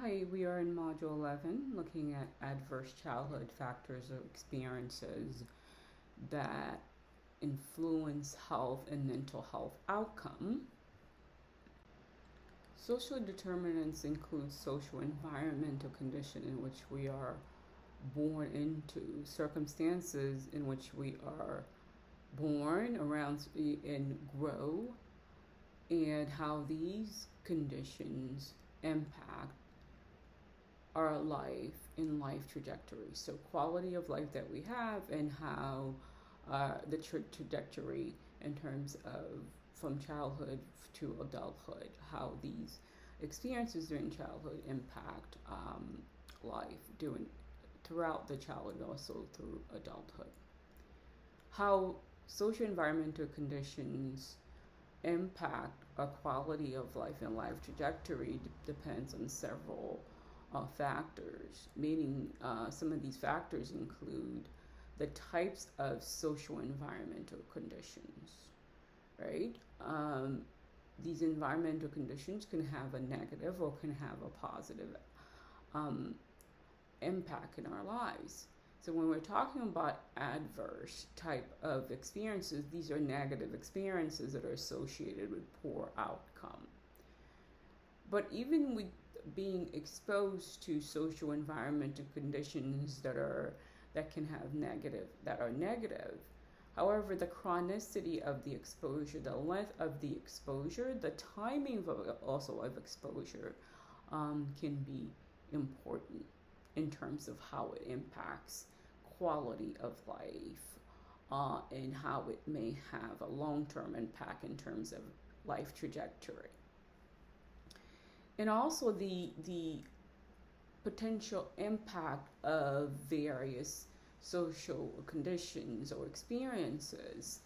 Hi, we are in Module 11 looking at adverse childhood factors or experiences that influence health and mental health outcome. Social determinants include social environmental condition in which we are born into, circumstances in which we are born around and grow, and how these conditions impact our life and life trajectory. So quality of life that we have and how the trajectory in terms of from childhood to adulthood, how these experiences during childhood impact life throughout the childhood and also through adulthood. How social environmental conditions impact our quality of life and life trajectory depends on several factors, meaning some of these factors include the types of social environmental conditions, right? These environmental conditions can have a negative or can have a positive impact in our lives. So when we're talking about adverse type of experiences, these are negative experiences that are associated with poor outcome. But even with being exposed to social environmental conditions that are negative, however, the chronicity of the exposure, the length of the exposure, the timing of exposure can be important in terms of how it impacts quality of life and how it may have a long-term impact in terms of life trajectory. And also the potential impact of various social conditions or experiences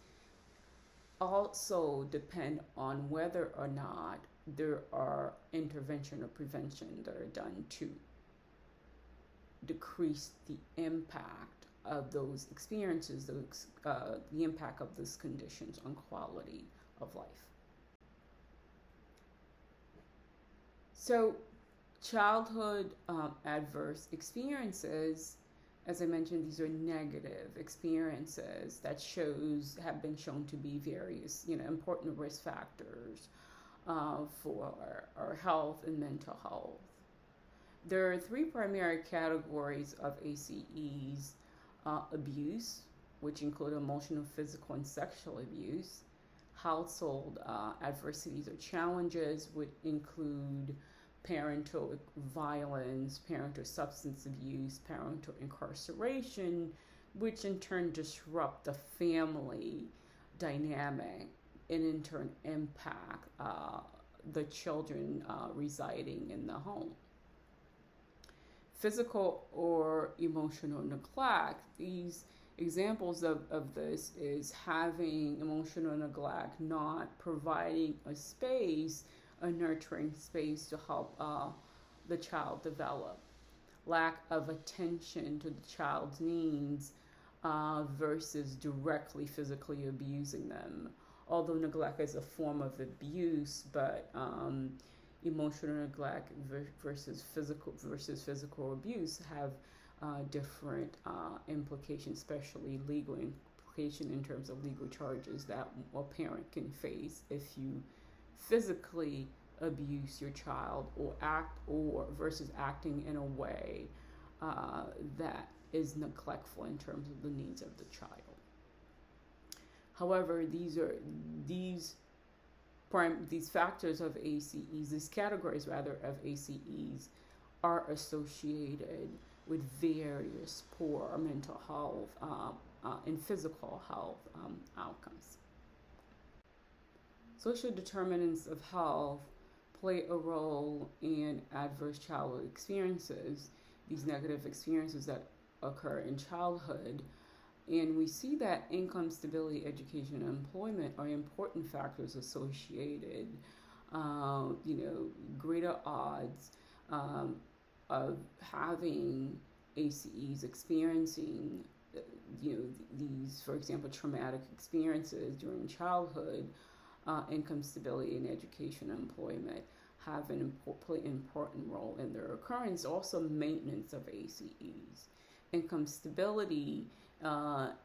also depend on whether or not there are intervention or prevention that are done to decrease the impact of those experiences, the impact of those conditions on quality of life. So childhood adverse experiences, as I mentioned, these are negative experiences that have been shown to be various, important risk factors for our health and mental health. There are three primary categories of ACEs: abuse, which include emotional, physical, and sexual abuse; household adversities or challenges, which include parental violence, parental substance abuse, parental incarceration, which in turn disrupt the family dynamic and in turn impact the children residing in the home. Physical or emotional neglect. These examples of this is having emotional neglect, not providing a nurturing space to help the child develop, lack of attention to the child's needs versus directly physically abusing them. Although neglect is a form of abuse, but emotional neglect versus physical abuse have different implications, especially legal implication in terms of legal charges that a parent can face if you physically abuse your child or versus acting in a way that is neglectful in terms of the needs of the child. However, these factors of ACEs, these categories rather of ACEs, are associated with various poor mental health and physical health outcomes. Social determinants of health play a role in adverse childhood experiences, these negative experiences that occur in childhood. And we see that income, stability, education, and employment are important factors associated, greater odds of having ACEs experiencing, these, for example, traumatic experiences during childhood, income, stability, and education, and employment have play an important role in their occurrence. Also, maintenance of ACEs, income stability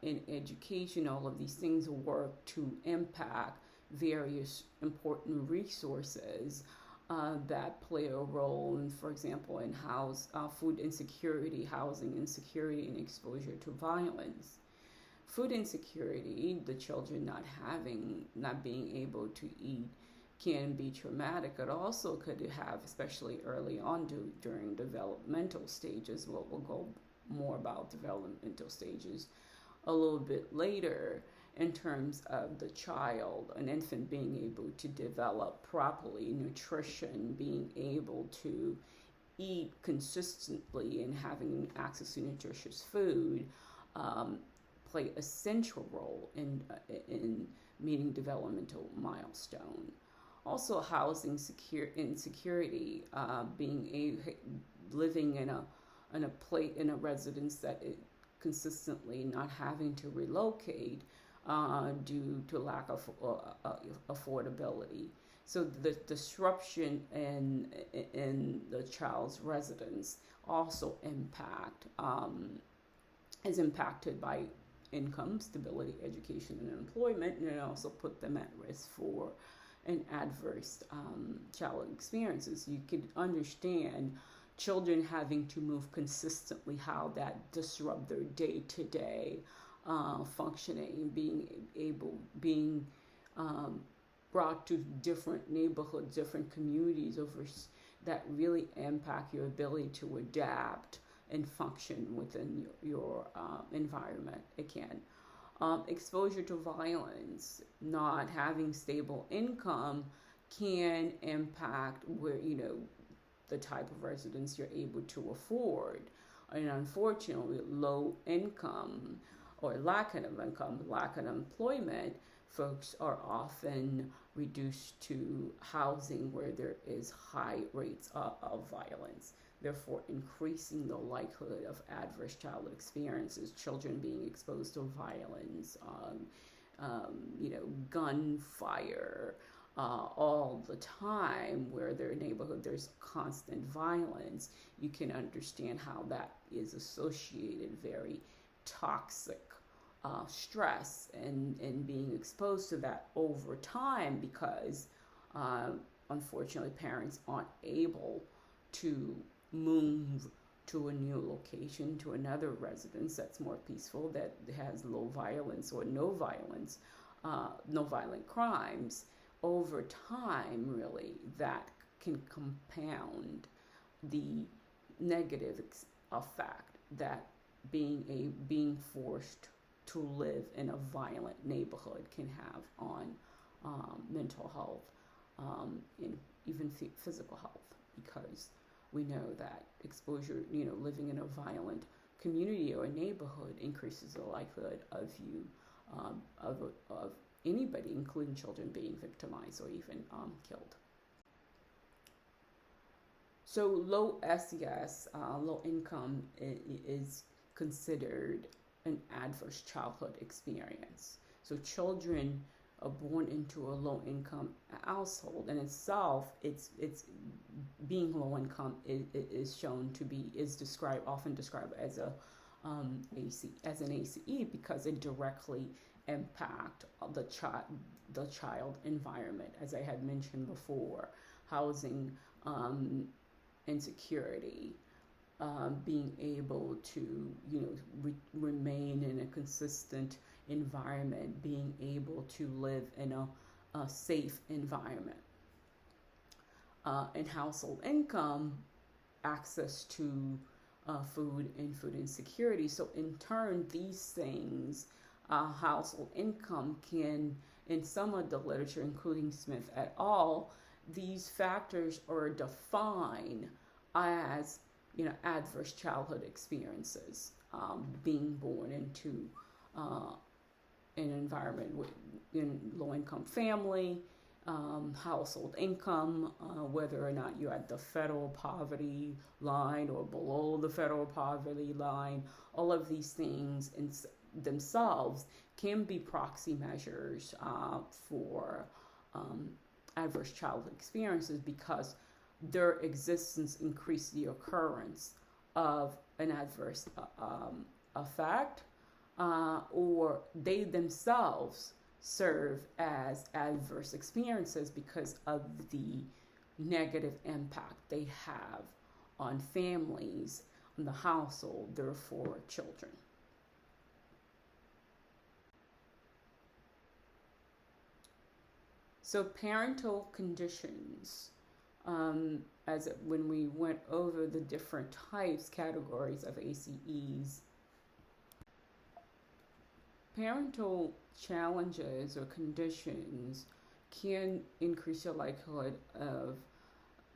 in education. All of these things work to impact various important resources that play a role in, for example, in food insecurity, housing insecurity, and exposure to violence. Food insecurity, the children not being able to eat, can be traumatic. It also could have, especially early on during developmental stages. We'll go more about developmental stages a little bit later, in terms of the child, an infant being able to develop properly, nutrition, being able to eat consistently and having access to nutritious food, play a central role in meeting developmental milestone. Also, housing insecurity, living in a residence that is consistently not having to relocate due to lack of affordability. So the disruption in the child's residence also is impacted by income, stability, education, and employment, and it also put them at risk for an adverse childhood experiences. You could understand children having to move consistently, how that disrupt their day-to-day functioning, being brought to different neighborhoods, different communities that really impact your ability to adapt and function within your environment. Again, exposure to violence, not having stable income can impact where, the type of residence you're able to afford. And unfortunately, low income or lack of income, lack of employment, folks are often reduced to housing where there is high rates of violence, therefore increasing the likelihood of adverse childhood experiences, children being exposed to violence, gunfire, all the time, where their neighborhood there's constant violence. You can understand how that is associated very toxic stress and being exposed to that over time, because unfortunately parents aren't able to move to a new location, to another residence that's more peaceful, that has low violence or no violence, no violent crimes. Over time, really, that can compound the negative effect that being forced to live in a violent neighborhood can have on mental health, and even physical health, because we know that exposure, living in a violent community or a neighborhood increases the likelihood of you, of anybody, including children, being victimized or even killed. So low SES, low income, is considered an adverse childhood experience. So children are born into a low income household, and itself, it's being low income is shown to be often described as an ACE, because it directly impact the child environment, as I had mentioned before, housing insecurity, being able to remain in a consistent environment, being able to live in a safe environment, and household income, access to food and food insecurity. So in turn, these things, household income, can, in some of the literature, including Smith et al., these factors are defined as adverse childhood experiences, being born into an environment in low-income family, household income, whether or not you're at the federal poverty line or below the federal poverty line. All of these things in themselves can be proxy measures for adverse childhood experiences, because their existence increase the occurrence of an adverse effect, or they themselves serve as adverse experiences because of the negative impact they have on families, on the household, therefore children. So parental conditions, when we went over the different categories of ACEs, parental challenges or conditions can increase the likelihood of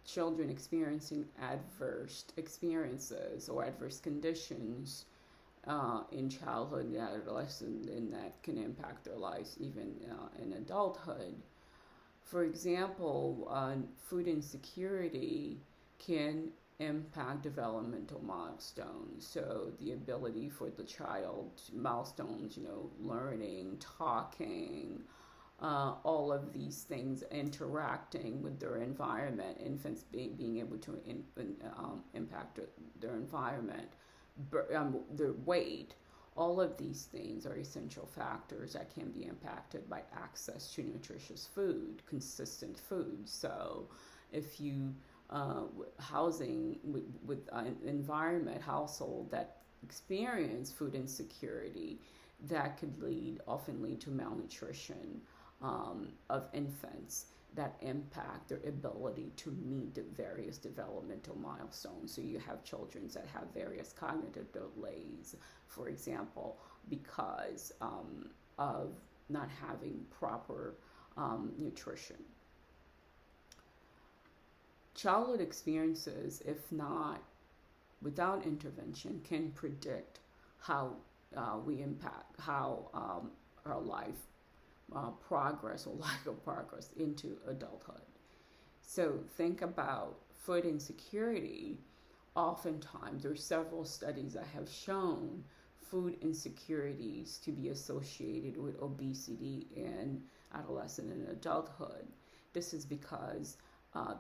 children experiencing adverse experiences or adverse conditions in childhood and adolescence, and that can impact their lives even in adulthood. For example, food insecurity can impact developmental milestones. So the ability for the child, milestones, learning, talking, all of these things interacting with their environment, infants being able to impact their environment, their weight. All of these things are essential factors that can be impacted by access to nutritious food, consistent food. So if you housing with an environment, household that experience food insecurity, that could often lead to malnutrition of infants that impact their ability to meet the various developmental milestones. So you have children that have various cognitive delays, for example, because of not having proper nutrition. Childhood experiences, if not without intervention, can predict how we impact how our life progress or lack of progress into adulthood. So think about food insecurity. Oftentimes, there are several studies that have shown food insecurities to be associated with obesity in adolescent and adulthood. This is because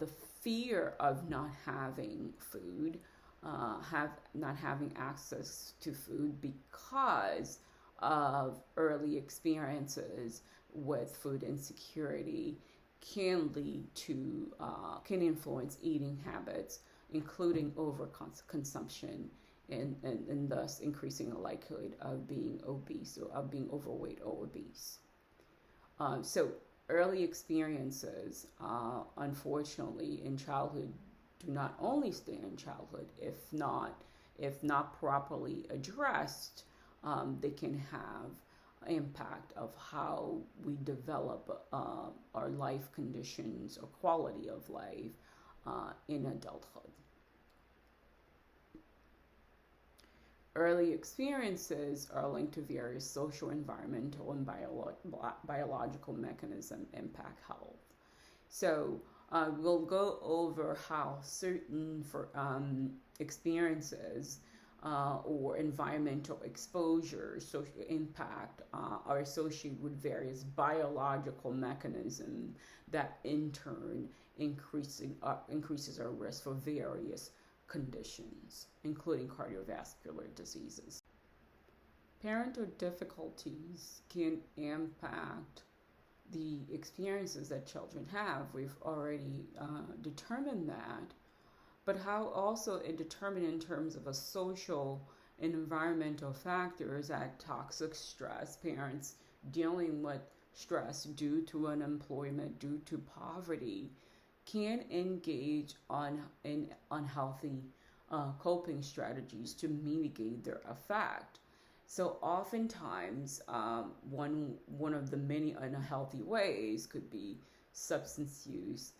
the fear of not having food, not having access to food because of early experiences with food insecurity can influence eating habits, including overconsumption, and thus increasing the likelihood of being obese or of being overweight or obese. So early experiences, unfortunately, in childhood do not only stay in childhood. If not properly addressed, they can have impact of how we develop our life conditions or quality of life in adulthood. Early experiences are linked to various social, environmental, and biological mechanisms impact health. So we'll go over how certain experiences or environmental exposures, social impact, are associated with various biological mechanisms that in turn increases our risk for various conditions, including cardiovascular diseases. Parental difficulties can impact the experiences that children have. We've already determined that. But how also it determined in terms of a social and environmental factors that toxic stress, parents dealing with stress due to unemployment, due to poverty, can engage in unhealthy coping strategies to mitigate their effect. So oftentimes, one of the many unhealthy ways could be substance use,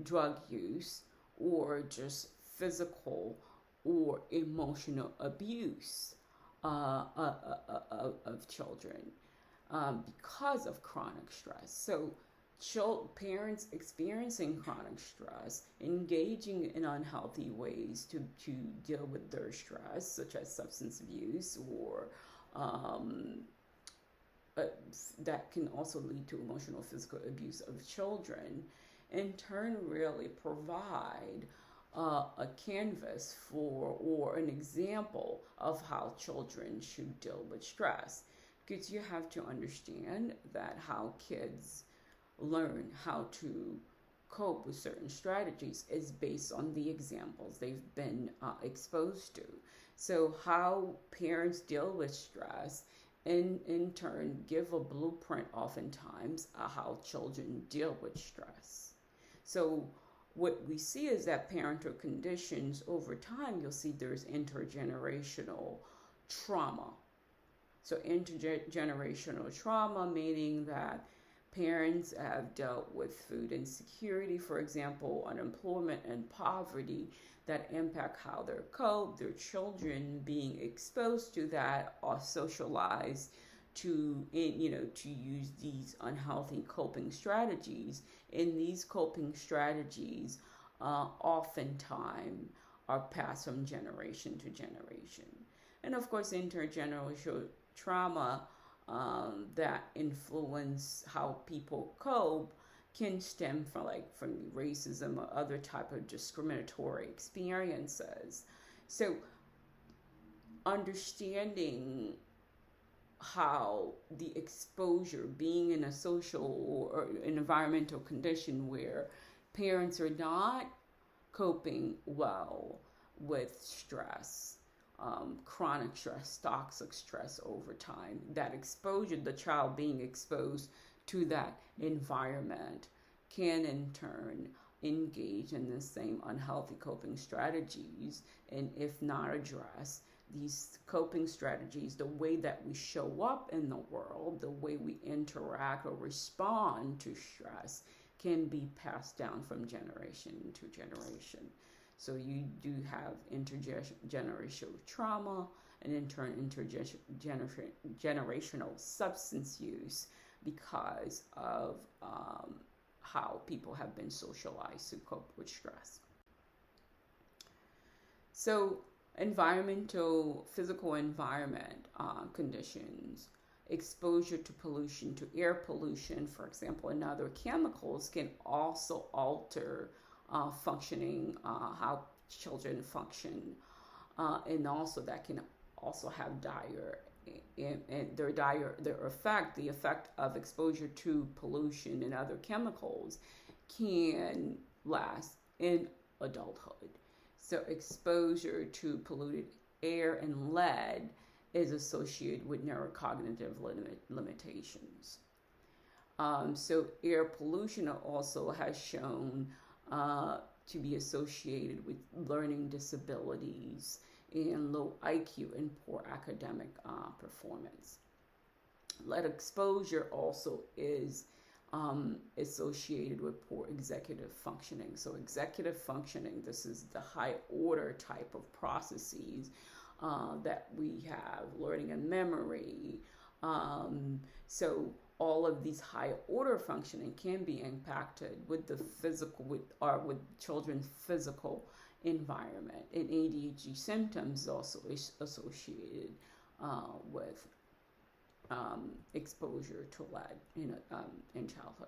drug use, or just physical or emotional abuse of children because of chronic stress. So parents experiencing chronic stress, engaging in unhealthy ways to deal with their stress, such as substance abuse, or that can also lead to emotional, physical abuse of children. in turn really provide a canvas for or an example of how children should deal with stress. Because you have to understand that how kids learn how to cope with certain strategies is based on the examples they've been exposed to. So how parents deal with stress in turn give a blueprint oftentimes how children deal with stress. So what we see is that parental conditions over time, you'll see there's intergenerational trauma. So intergenerational trauma, meaning that parents have dealt with food insecurity, for example, unemployment and poverty that impact how they cope, their children being exposed to that or socialized to use these unhealthy coping strategies. And these coping strategies oftentimes are passed from generation to generation. And of course, intergenerational trauma that influence how people cope can stem from racism or other type of discriminatory experiences. So understanding how the exposure, being in a social or an environmental condition where parents are not coping well with stress, chronic stress, toxic stress over time, that exposure, the child being exposed to that environment can in turn engage in the same unhealthy coping strategies, and if not addressed, these coping strategies, the way that we show up in the world, the way we interact or respond to stress can be passed down from generation to generation. So you do have intergenerational trauma and in turn intergenerational substance use because of how people have been socialized to cope with stress. So physical environment conditions, exposure to pollution, to air pollution, for example, and other chemicals can also alter functioning, how children function, and also that can also have the effect of exposure to pollution and other chemicals can last in adulthood. So exposure to polluted air and lead is associated with neurocognitive limitations. So air pollution also has shown to be associated with learning disabilities and low IQ and poor academic performance. Lead exposure also is associated with poor executive functioning. So executive functioning, this is the high order type of processes that we have, learning and memory. So all of these high order functioning can be impacted with the physical, with children's physical environment. And ADHD symptoms also is associated with exposure to lead in childhood.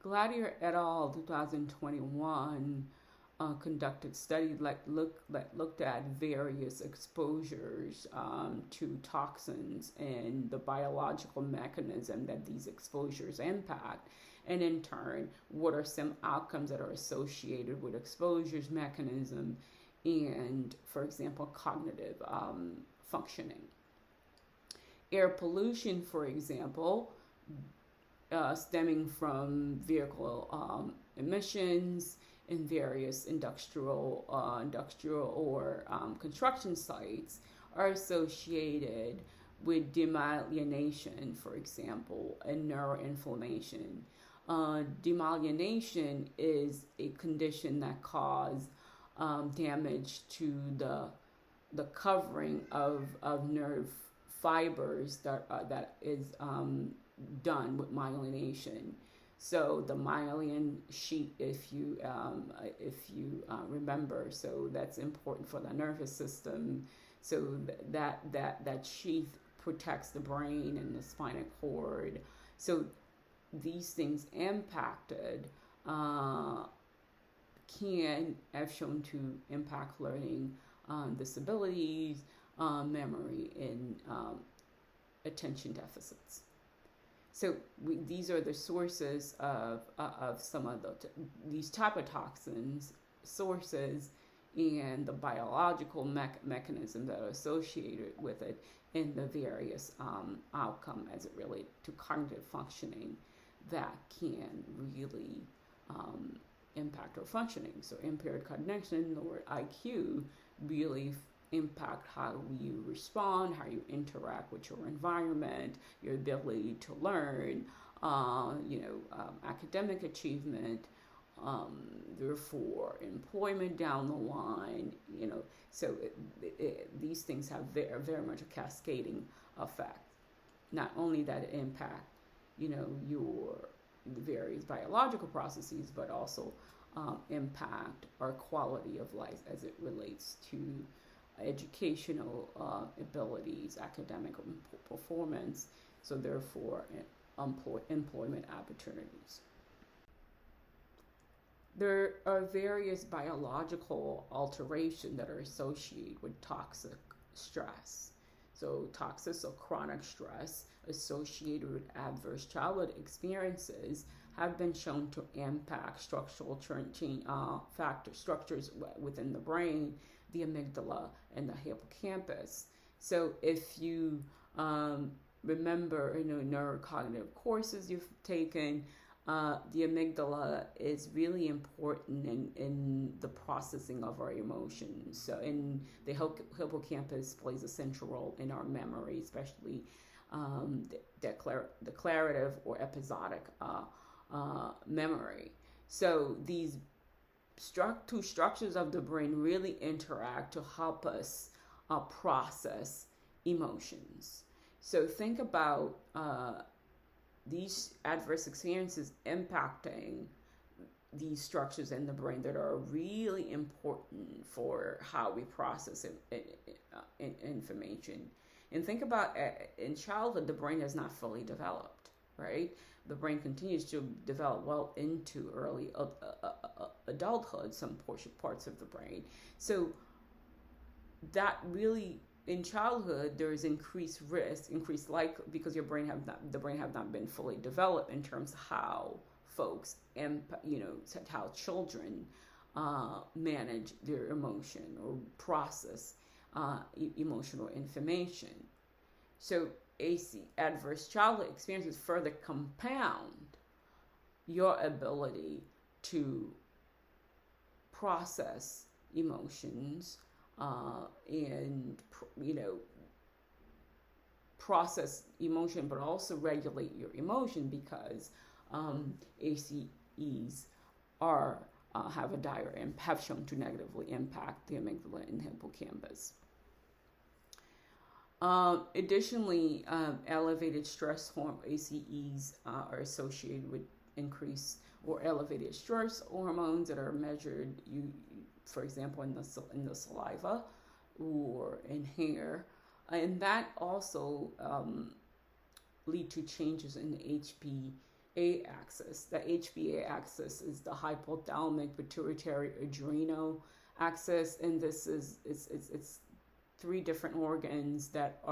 Gladier et al. 2021 conducted studies that looked at various exposures to toxins and the biological mechanism that these exposures impact, and in turn, what are some outcomes that are associated with exposures mechanism and, for example, cognitive functioning. Air pollution, for example, stemming from vehicle emissions in various industrial or construction sites are associated with demyelination, for example, and neuroinflammation. Demyelination is a condition that causes damage to the covering of nerve fibers that is done with myelination. So the myelin sheath, if you remember, so that's important for the nervous system. So that sheath protects the brain and the spinal cord. So these things impacted can have shown to impact learning disabilities, memory, and attention deficits. So these are the sources of some of these type of toxins, sources, and the biological mechanisms that are associated with it, and the various outcome as it relates to cognitive functioning that can really impact our functioning. So impaired cognition, lower IQ, really impact how you respond, how you interact with your environment, your ability to learn, academic achievement, therefore employment down the line, so these things have very, very much a cascading effect. Not only that it impact, your various biological processes, but also impact our quality of life as it relates to educational abilities, academic performance, so therefore employment opportunities. There are various biological alterations that are associated with toxic stress. So toxic or chronic stress associated with adverse childhood experiences have been shown to impact structural structures within the brain, the amygdala, and the hippocampus. So if you remember, neurocognitive courses you've taken, the amygdala is really important in the processing of our emotions. So, and the hippocampus plays a central role in our memory, especially declarative or episodic memory. So these two structures of the brain really interact to help us process emotions. So think about these adverse experiences impacting these structures in the brain that are really important for how we process information. And think about in childhood, the brain is not fully developed, right? The brain continues to develop well into early adulthood, some parts of the brain. So that really, in childhood, there is increased risk, because the brain have not been fully developed in terms of how folks, how children manage their emotion or process emotional information. So adverse childhood experiences further compound your ability to process emotions and process emotion, but also regulate your emotion, because ACEs have shown to negatively impact the amygdala and hippocampus. Additionally, elevated stress hormone ACEs are associated with increased or elevated stress hormones that are measured, for example, in the saliva or in hair, and that also lead to changes in the HPA axis. The HPA axis is the hypothalamic pituitary adrenal axis, and this is it's three different organs that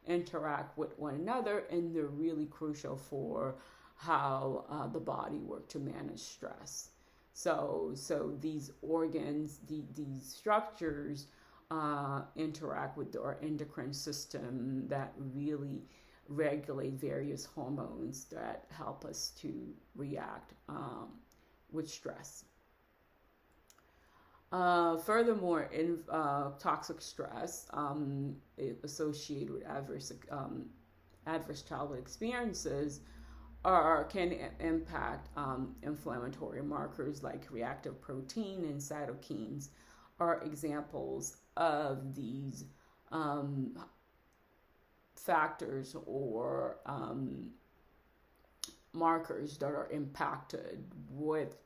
interact with one another, and they're really crucial for how the body works to manage stress. So these organs, these structures interact with our endocrine system that really regulate various hormones that help us to react with stress. Furthermore, in toxic stress associated with adverse childhood experiences can impact inflammatory markers like reactive protein and cytokines are examples of these factors or markers that are impacted with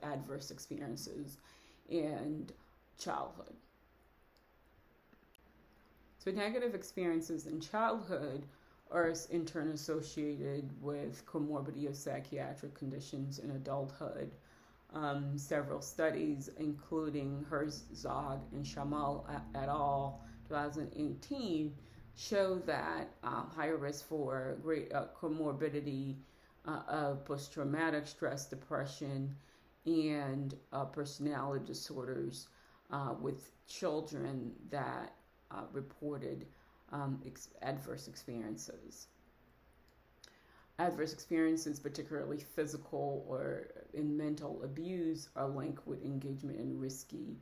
adverse experiences in childhood. So negative experiences in childhood are in turn associated with comorbidity of psychiatric conditions in adulthood. Several studies, including Herzog and Shamal et al. 2018, show that higher risk for great comorbidity of post-traumatic stress, depression, and personality disorders with children that reported adverse experiences. Adverse experiences, particularly physical or in mental abuse, are linked with engagement in risky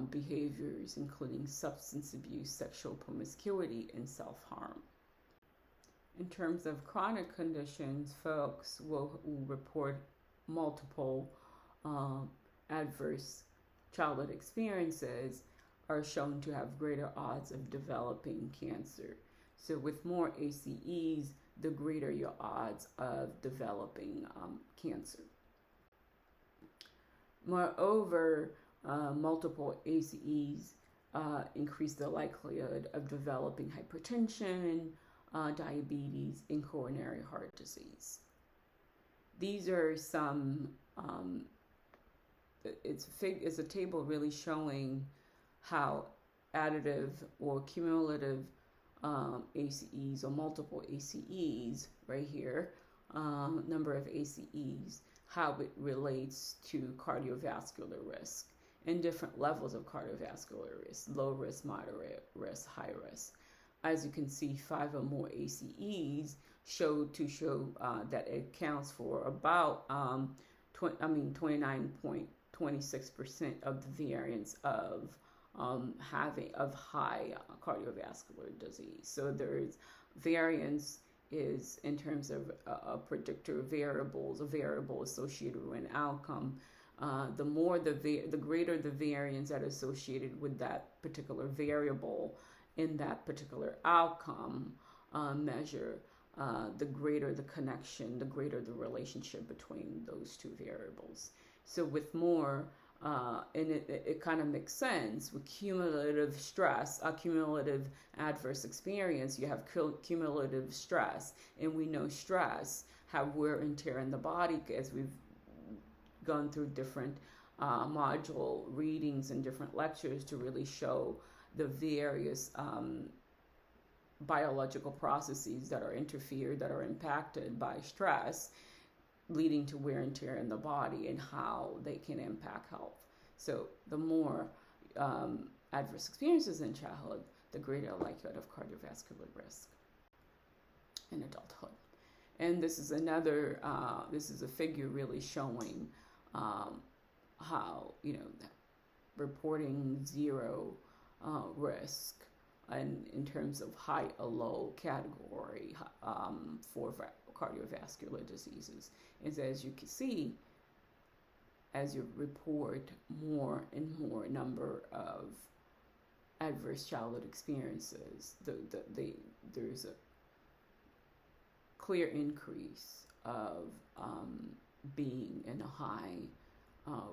behaviors, including substance abuse, sexual promiscuity, and self-harm. In terms of chronic conditions, folks will report multiple adverse childhood experiences are shown to have greater odds of developing cancer. So with more ACEs, the greater your odds of developing cancer. Moreover, multiple ACEs increase the likelihood of developing hypertension, diabetes, and coronary heart disease. These are some, it's a table really showing how additive or cumulative ACEs or multiple ACEs right here, number of ACEs, how it relates to cardiovascular risk and different levels of cardiovascular risk, low risk, moderate risk, high risk. As you can see, 5 or more ACEs show that it accounts for about 29.26% of the variance of high cardiovascular disease. So there's variance is in terms of a predictor variables, a variable associated with an outcome. The greater the variance that is associated with that particular variable in that particular outcome measure, the greater the connection, the greater the relationship between those two variables. So with more, and it kind of makes sense with cumulative stress, cumulative adverse experience, you have cumulative stress, and we know stress have wear and tear in the body as we've gone through different module readings and different lectures to really show the various biological processes that are interfered, that are impacted by stress, leading to wear and tear in the body and how they can impact health. So the more adverse experiences in childhood, the greater likelihood of cardiovascular risk in adulthood. And this is this is a figure really showing how, reporting zero risk and in terms of high or low category for cardiovascular diseases is, as you can see, as you report more and more number of adverse childhood experiences, there's a clear increase of being in a high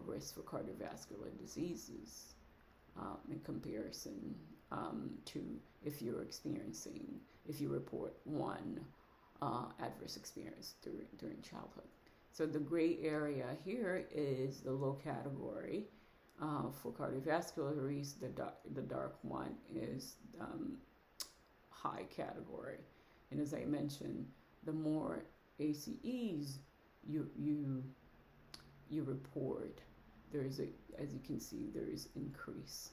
risk for cardiovascular diseases in comparison to if you report one adverse experience during childhood. So the gray area here is the low category for cardiovascular risk. The dark one is high category. And as I mentioned, the more ACEs you report, as you can see, there is increase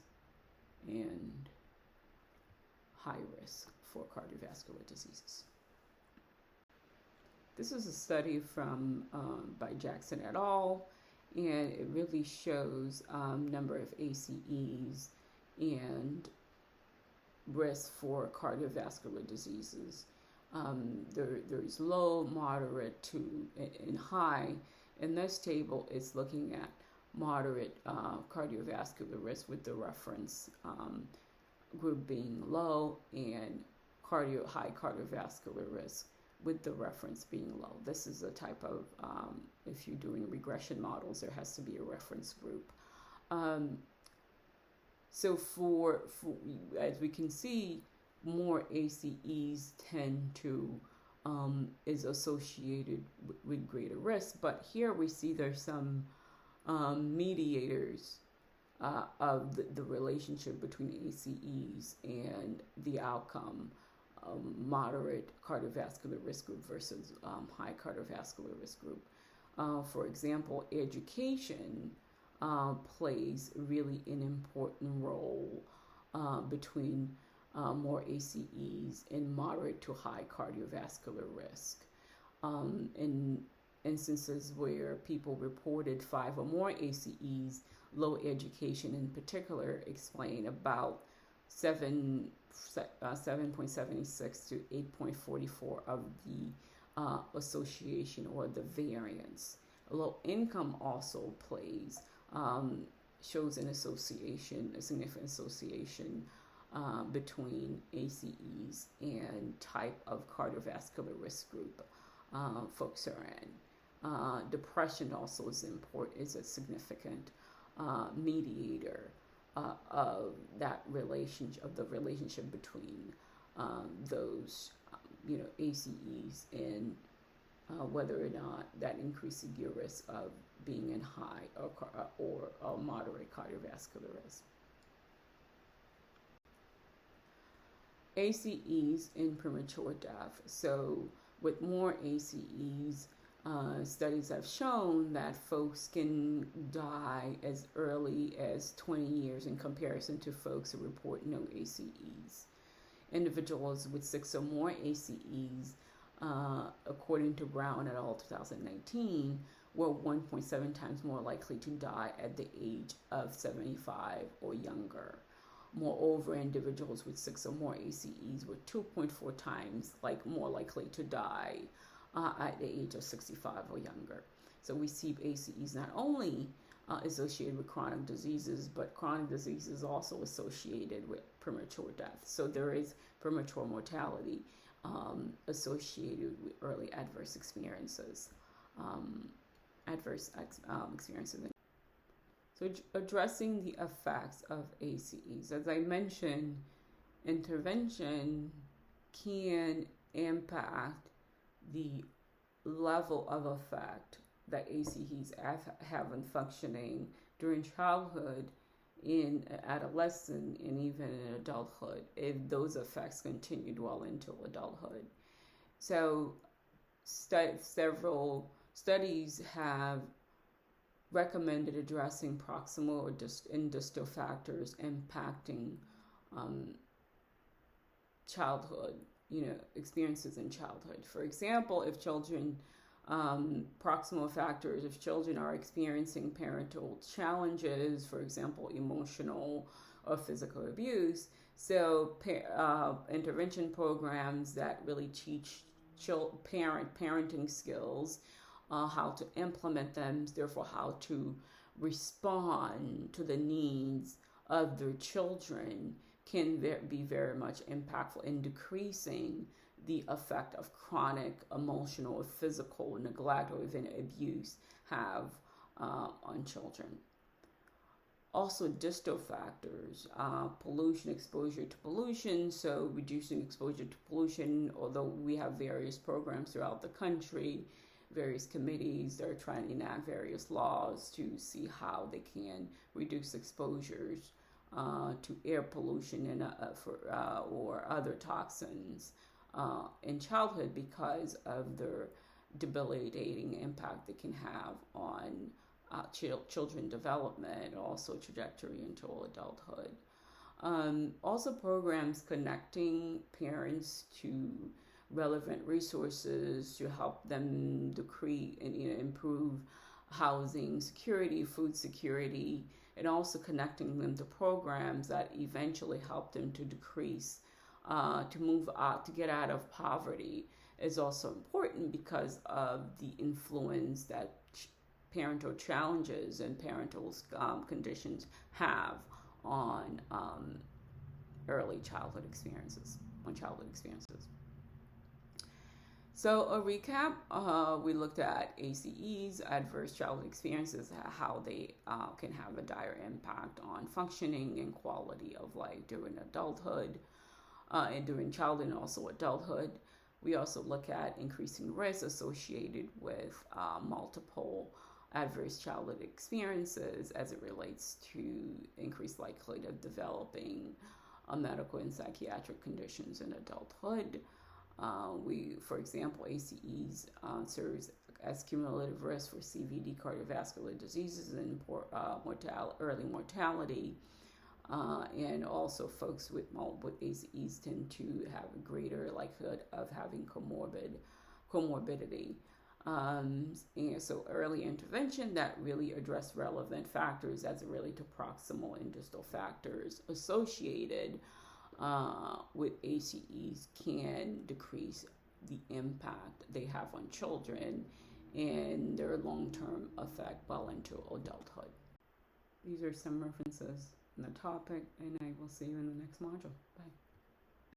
in high risk for cardiovascular diseases. This is a study by Jackson et al., and it really shows number of ACEs and risk for cardiovascular diseases. There's low, moderate to and high. In this table, it's looking at moderate cardiovascular risk with the reference group being low and high cardiovascular risk with the reference being low. This is a type of, if you're doing regression models, there has to be a reference group. So for as we can see, more ACEs tend to is associated with greater risk. But here we see there's some mediators of the relationship between ACEs and the outcome. Moderate cardiovascular risk group versus high cardiovascular risk group. For example, education plays really an important role between more ACEs and moderate to high cardiovascular risk. In instances where people reported 5 or more ACEs, low education in particular explain about 7.76 to 8.44 of the association or the variance. Low income also shows an association, a significant association between ACEs and type of cardiovascular risk group folks are in. Depression also is a significant mediator of that relationship, of the relationship between those ACEs and whether or not that increases your risk of being in high or moderate cardiovascular risk. ACEs in premature death. So with more ACEs, studies have shown that folks can die as early as 20 years in comparison to folks who report no ACEs. Individuals with 6 or more ACEs, according to Brown et al. 2019, were 1.7 times more likely to die at the age of 75 or younger. Moreover, individuals with 6 or more ACEs were 2.4 times more likely to die at the age of 65 or younger. So we see ACEs not only associated with chronic diseases, but chronic diseases also associated with premature death. So there is premature mortality associated with early adverse experiences. So addressing the effects of ACEs. As I mentioned, intervention can impact the level of effect that ACEs have in functioning during childhood, in adolescence, and even in adulthood, if those effects continue well into adulthood. So several studies have recommended addressing proximal and distal factors impacting childhood, experiences in childhood. For example, if children, proximal factors, if children are experiencing parental challenges, for example, emotional or physical abuse, so intervention programs that really teach parenting skills, how to implement them, therefore how to respond to the needs of their children, can be very much impactful in decreasing the effect of chronic emotional or physical neglect or even abuse have on children. Also, distal factors, pollution, exposure to pollution. So reducing exposure to pollution, although we have various programs throughout the country, various committees that are trying to enact various laws to see how they can reduce exposures to air pollution and or other toxins in childhood because of their debilitating impact they can have on children development, also trajectory into adulthood. Also programs connecting parents to relevant resources to help them decrease and improve housing security, food security, and also connecting them to programs that eventually help them to decrease, to move out, to get out of poverty is also important because of the influence that parental challenges and parental conditions have on early childhood experiences, So a recap, we looked at ACEs, adverse childhood experiences, how they can have a dire impact on functioning and quality of life during adulthood. and during childhood and also adulthood. We also look at increasing risk associated with multiple adverse childhood experiences as it relates to increased likelihood of developing medical and psychiatric conditions in adulthood. For example, ACEs serves as cumulative risk for CVD, cardiovascular diseases, and early mortality. And also, folks with ACEs tend to have a greater likelihood of having comorbidity. And so early intervention that really address relevant factors as it relates to proximal and distal factors associated with ACEs can decrease the impact they have on children and their long-term effect well into adulthood. These are some references on the topic, and I will see you in the next module. Bye.